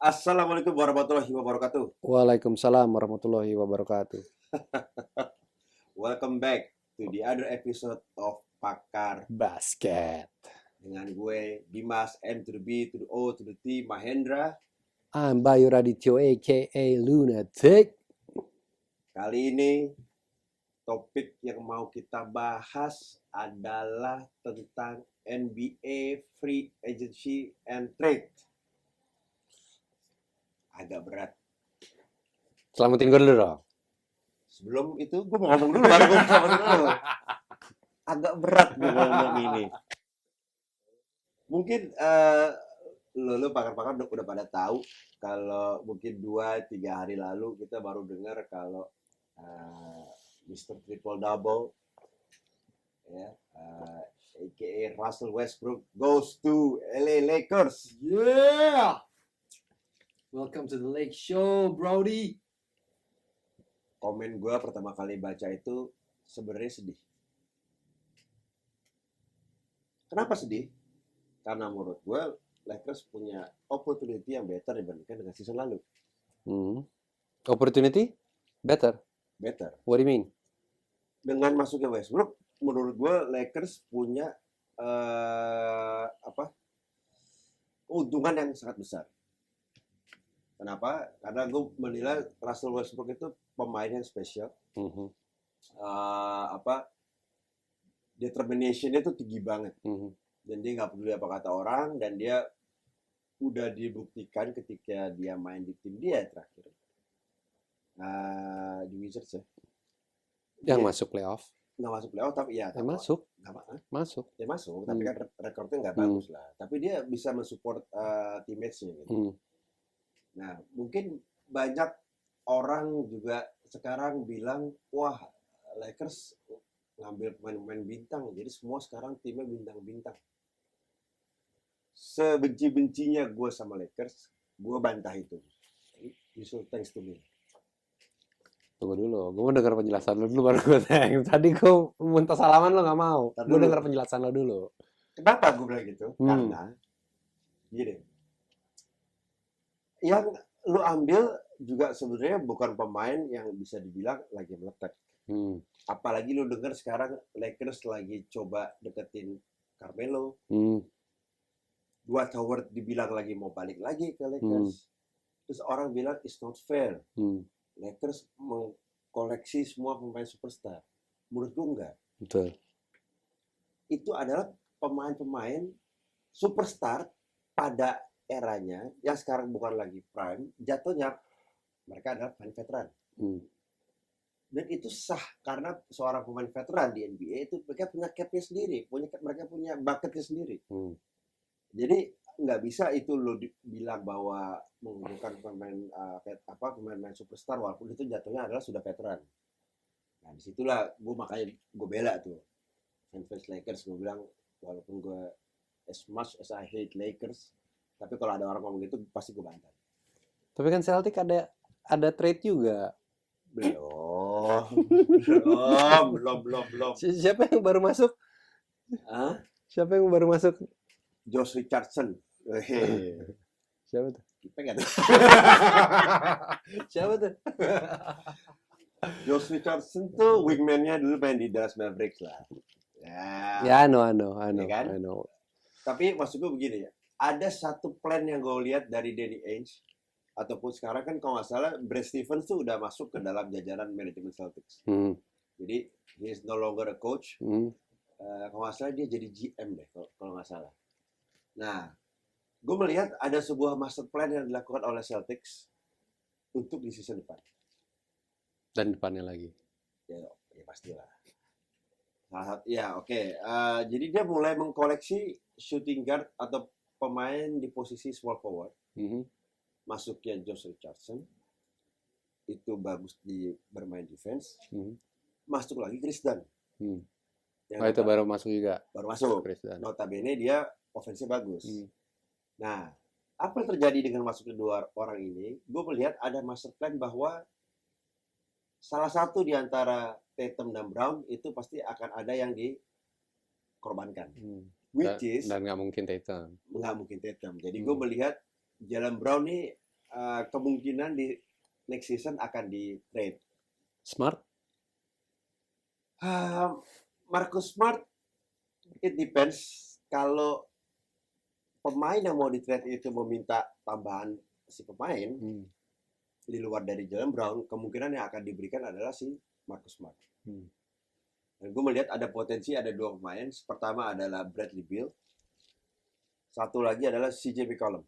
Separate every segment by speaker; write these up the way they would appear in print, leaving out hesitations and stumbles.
Speaker 1: Assalamualaikum warahmatullahi wabarakatuh.
Speaker 2: Waalaikumsalam warahmatullahi wabarakatuh.
Speaker 1: Welcome back to the other episode of Pakar
Speaker 2: Basket.
Speaker 1: dengan gue Dimas M to the B to the O to the T Mahendra.
Speaker 2: I'm Bayu Radityo aka Lunatic.
Speaker 1: Kali ini topik yang mau kita bahas adalah tentang NBA Free Agency and Trade. Agak berat.
Speaker 2: Selamatin gue dulu dong.
Speaker 1: Sebelum itu gue mau ngomong dulu baru gue selamatin dulu. Agak berat gue ngomong ini. Mungkin lu pakar-pakar udah pada tahu kalau mungkin 2-3 hari lalu kita baru dengar kalau Mr. Triple Double ya aka Russell Westbrook goes to LA Lakers.
Speaker 2: Yeah. Welcome to the Lake Show, Brody.
Speaker 1: Komen gue pertama kali baca itu sebenarnya sedih. Kenapa sedih? Karena menurut gue Lakers punya opportunity yang better dibandingkan dengan season lalu.
Speaker 2: Opportunity? Better. What do you mean?
Speaker 1: Dengan masuknya Westbrook, menurut gue Lakers punya keuntungan yang sangat besar. Kenapa? Karena gue menilai Russell Westbrook itu pemain yang spesial. Determination-nya itu tinggi banget. Dan dia nggak peduli apa kata orang, dan dia udah dibuktikan ketika dia main di tim dia terakhir di Wizards ya.
Speaker 2: Yang
Speaker 1: Dia
Speaker 2: masuk playoff.
Speaker 1: nggak masuk playoff tapi ya
Speaker 2: Masuk.
Speaker 1: Masuk. Dia masuk, tapi kan rekornya nggak bagus lah. Tapi dia bisa mensupport teammates-nya gitu. Nah, mungkin banyak orang juga sekarang bilang, wah Lakers ngambil pemain-pemain bintang, jadi semua sekarang timnya bintang-bintang. Sebenci-bencinya gue sama Lakers, gue bantah itu. Justru thanks to me.
Speaker 2: Tunggu dulu, gue mau dengar penjelasan lo dulu baru gue thanks. Tadi gue muntah salaman lo gak mau. Gue dengar penjelasan lo dulu.
Speaker 1: Kenapa gue bilang gitu? Karena gini, yang lu ambil juga sebenarnya bukan pemain yang bisa dibilang lagi meletak. Apalagi lu dengar sekarang Lakers lagi coba deketin Carmelo. Dwight Howard dibilang lagi mau balik lagi ke Lakers. Terus orang bilang it's not fair. Lakers mengkoleksi semua pemain superstar. Menurut gue enggak.
Speaker 2: Betul.
Speaker 1: Itu adalah pemain-pemain superstar pada eranya yang sekarang bukan lagi prime, jatuhnya mereka adalah pemain veteran. Dan itu sah karena seorang pemain veteran di NBA itu mereka punya cap-nya sendiri, mereka punya bucket-nya sendiri. Jadi nggak bisa itu lo bilang bahwa menguntungkan pemain superstar walaupun itu jatuhnya adalah sudah veteran. Nah disitulah makanya gue bela tuh fans Lakers. Gue bilang walaupun gue as much as I hate Lakers, tapi kalau ada orang ngomong gitu pasti gue bantah.
Speaker 2: Tapi kan Celtic ada trade juga.
Speaker 1: Belum.
Speaker 2: Siapa yang baru masuk? Siapa yang baru masuk?
Speaker 1: Josh Richardson.
Speaker 2: Siapa tuh?
Speaker 1: Kita nggak tahu.
Speaker 2: Siapa tuh?
Speaker 1: Josh Richardson tuh wingman-nya dulu main di Dallas Mavericks lah.
Speaker 2: Ya, I know.
Speaker 1: Ya kan?
Speaker 2: I know.
Speaker 1: Tapi maksud gue begini ya, ada satu plan yang gue lihat dari Danny Ainge, ataupun sekarang kan kalau nggak salah Brad Stevens tuh udah masuk ke dalam jajaran manajemen Celtics. Jadi he is no longer a coach. Kalau nggak salah dia jadi GM deh kalau nggak salah. Nah, gue melihat ada sebuah master plan yang dilakukan oleh Celtics untuk di season depan.
Speaker 2: Dan depannya lagi.
Speaker 1: Ya pastilah. Ya oke. Jadi dia mulai mengkoleksi shooting guard atau pemain di posisi small forward. Masuknya Josh Richardson. Itu bagus di bermain defense. Masuk lagi Chris Dunn.
Speaker 2: Itu baru masuk juga.
Speaker 1: Baru masuk. Notabene dia offense bagus. Nah, apa yang terjadi dengan masuknya dua orang ini? Gue melihat ada master plan bahwa salah satu di antara Tatum dan Brown itu pasti akan ada yang dikorbankan. Dan nggak mungkin Tatum. Jadi gue melihat Jaylen Brown nih kemungkinan di next season akan di trade.
Speaker 2: Smart?
Speaker 1: Marcus Smart, it depends. Kalau pemain yang mau di trade itu meminta tambahan si pemain di luar dari Jalen Brown, kemungkinan yang akan diberikan adalah si Marcus Smart. Dan gue melihat ada potensi, ada 2 pemain. Pertama adalah Bradley Beal. Satu lagi adalah CJ McCollum.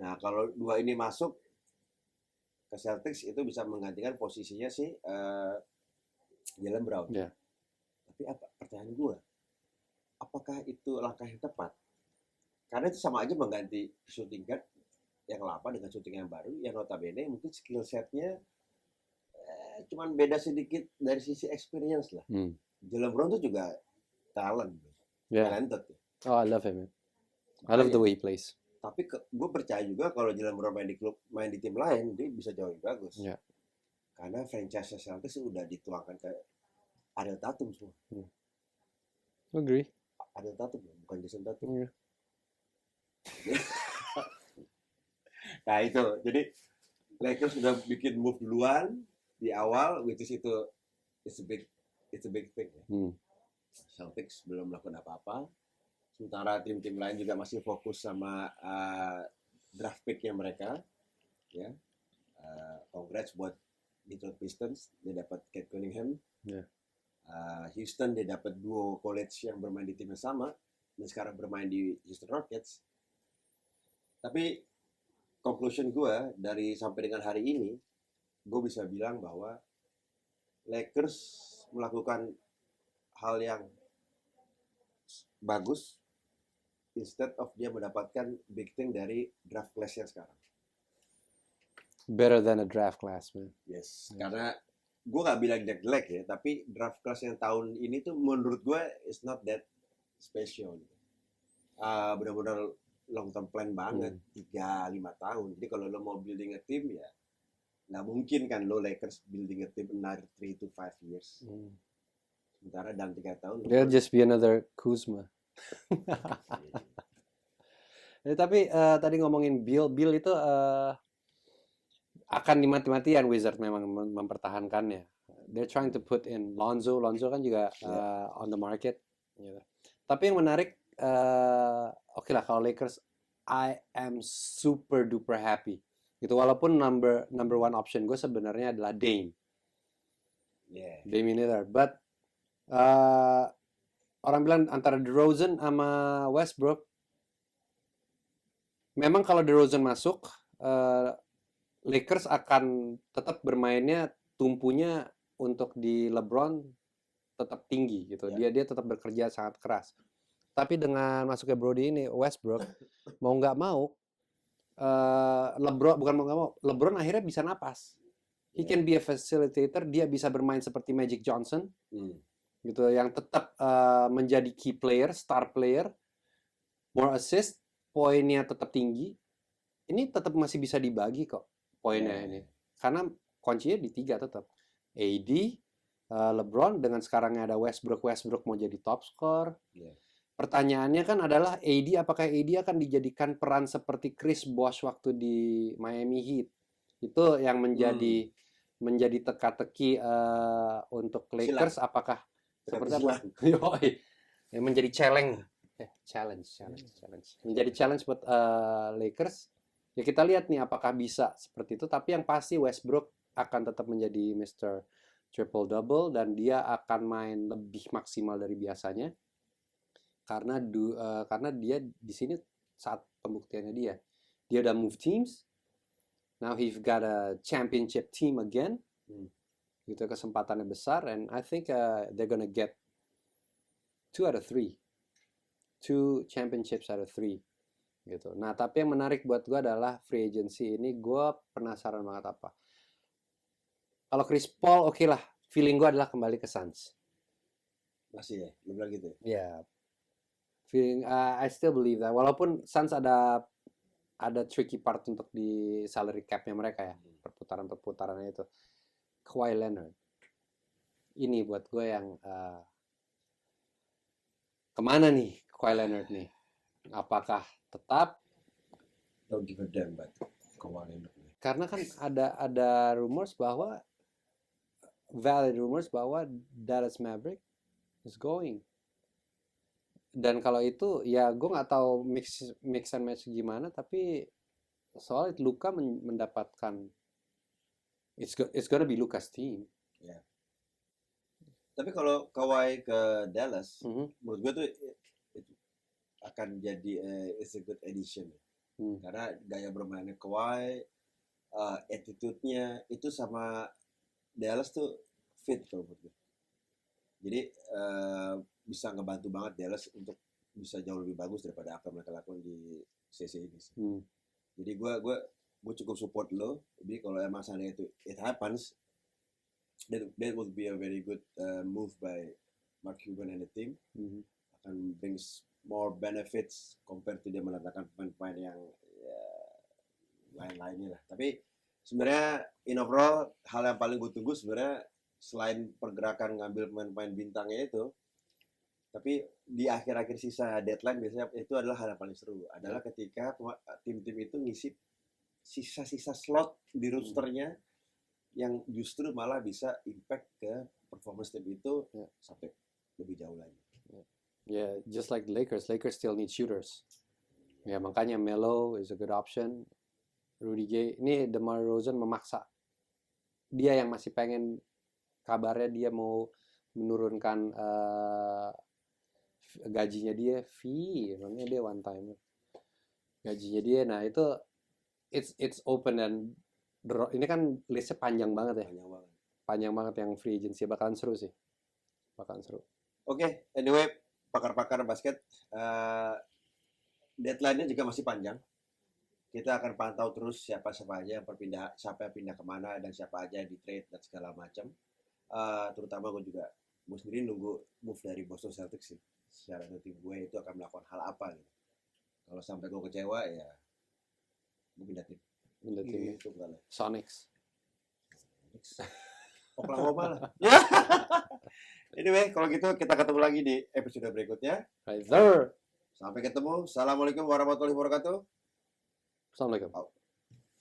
Speaker 1: Nah, kalau 2 ini masuk ke Celtics, itu bisa menggantikan posisinya si Jalen Brown.
Speaker 2: Yeah.
Speaker 1: Tapi pertanyaan gue, apakah itu langkah yang tepat? Karena itu sama aja mengganti shooting guard yang lama dengan shooting yang baru, yang notabene mungkin skill setnya cuman beda sedikit dari sisi experience lah. Jalen Brown itu juga talented.
Speaker 2: Oh, I love him. I love the way he plays.
Speaker 1: Tapi gue percaya juga kalau Jalen Brown main di tim lain, dia bisa jauh lebih bagus.
Speaker 2: Yeah.
Speaker 1: Karena franchise Celtics udah dituangkan ke Adel Tatum semua.
Speaker 2: Agree.
Speaker 1: Adel Tatum, bukan Jason Tatum.
Speaker 2: Yeah.
Speaker 1: Nah itu, jadi Lakers sudah bikin move duluan di awal, which is itu it's a big thing. Celtics belum melakukan apa-apa. Sementara tim-tim lain juga masih fokus sama draft pick-nya mereka. Ya, congrats buat Detroit Pistons, dia dapat Kate Cunningham.
Speaker 2: Yeah.
Speaker 1: Houston dia dapat duo college yang bermain di tim yang sama dan sekarang bermain di Houston Rockets. Tapi conclusion gue dari sampai dengan hari ini, gue bisa bilang bahwa Lakers melakukan hal yang bagus instead of dia mendapatkan big thing dari draft class yang sekarang.
Speaker 2: Better than a draft class, man.
Speaker 1: Yes, karena gue nggak bilang jelek ya, tapi draft class yang tahun ini tuh menurut gue is not that special. Benar-benar long term plan banget, 3-5 tahun. Jadi kalau lo mau building a team ya, nggak mungkin kan lo Lakers building a team another 3 to 5 years. Sementara dalam 3 tahun.
Speaker 2: They'll just be another Kuzma. Tapi tadi ngomongin Bill itu akan dimati-matian Wizard memang mempertahankannya. They're trying to put in Lonzo kan juga on the market. Gitu. Tapi yang menarik, oke lah kalau Lakers, I am super duper happy. Gitu walaupun number 1 option gue sebenarnya adalah Dame. Dame Lillard, but orang bilang antara DeRozan sama Westbrook. Memang kalau DeRozan masuk, Lakers akan tetap bermainnya tumpunya untuk di LeBron tetap tinggi gitu. Dia tetap bekerja sangat keras. Tapi dengan masuknya Brody ini, Westbrook mau nggak mau, LeBron akhirnya bisa napas. He can be a facilitator. Dia bisa bermain seperti Magic Johnson, gitu, yang tetap menjadi key player, star player, more assist, poinnya tetap tinggi. Ini tetap masih bisa dibagi kok poinnya ini. Karena kuncinya di 3 tetap. AD, LeBron, dengan sekarangnya ada Westbrook mau jadi top scorer. Pertanyaannya kan adalah apakah AD akan dijadikan peran seperti Chris Bosh waktu di Miami Heat? Itu yang menjadi teka-teki untuk Lakers. Apakah seperti apa? Yang menjadi challenge. Menjadi challenge buat Lakers. Ya kita lihat nih apakah bisa seperti itu. Tapi yang pasti Westbrook akan tetap menjadi Mr. Triple Double dan dia akan main lebih maksimal dari biasanya. Karena dia di sini saat pembuktiannya dia udah move teams. Now he's got a championship team again. Gitu, kesempatannya besar, and I think they're gonna get 2 out of 3. 2 championships out of 3. Gitu. Nah, tapi yang menarik buat gue adalah free agency ini, gue penasaran banget apa. Kalau Chris Paul, oke lah, feeling gue adalah kembali ke Suns.
Speaker 1: Masih ya, lu bilang gitu.
Speaker 2: Ya, feeling I still believe that. Walaupun Suns ada tricky part untuk di salary cap-nya mereka ya, perputaran-perputarannya itu. Kawhi Leonard. Ini buat gue yang kemana nih Kawhi Leonard nih? Apakah tetap
Speaker 1: don't give a damn about Kawhi Leonard.
Speaker 2: Karena kan ada rumors bahwa valid rumors bahwa Dallas Maverick is going. Dan kalau itu ya gue nggak tahu mix and match gimana, tapi soal Luka mendapatkan it's gonna be Luka's team.
Speaker 1: Ya. Tapi kalau Kawhi ke Dallas, menurut gue tuh itu akan jadi it's a good addition. Karena gaya bermainnya Kawhi, attitude-nya itu sama Dallas tuh fit kalau menurut gue. Jadi bisa ngebantu banget Dallas untuk bisa jauh lebih bagus daripada apa mereka lakukan di CC ini. Jadi gue cukup support lo. Jadi kalau emang sana itu it happens, that would be a very good move by Mark Cuban and the team. Akan brings more benefits compared to dia mendatangkan pemain-pemain yang ya, lain-lainnya lah. Tapi sebenarnya in overall hal yang paling gue tunggu sebenarnya selain pergerakan ngambil pemain-pemain bintangnya itu, tapi di akhir-akhir sisa deadline biasanya itu adalah hal yang paling seru. Adalah ketika tim-tim itu ngisi sisa-sisa slot di rosternya yang justru malah bisa impact ke performance tim itu sampai lebih jauh lagi.
Speaker 2: Yeah, just like the Lakers still need shooters. Ya makanya Melo is a good option. Rudy Gay, ini DeMar DeRozan memaksa. Dia yang masih pengen, kabarnya dia mau menurunkan gajinya dia, namanya dia one time. Gajinya dia, nah itu it's open dan ini kan listnya panjang banget ya. Panjang banget yang free agency, bakalan seru sih.
Speaker 1: Oke, anyway, pakar-pakar basket, deadline-nya juga masih panjang. Kita akan pantau terus siapa aja yang siapa yang pindah kemana dan siapa aja yang di trade dan segala macam. Terutama gue sendiri nunggu move dari Boston Celtics sih. Secara tim gue itu akan melakukan hal apa gitu. Kalau sampai gue kecewa ya gue pindah tim. Gitu,
Speaker 2: Sonics.
Speaker 1: Oklahoma lah. Anyway, kalau gitu kita ketemu lagi di episode berikutnya.
Speaker 2: Right there.
Speaker 1: Sampai ketemu. Assalamualaikum warahmatullahi wabarakatuh.
Speaker 2: Assalamualaikum.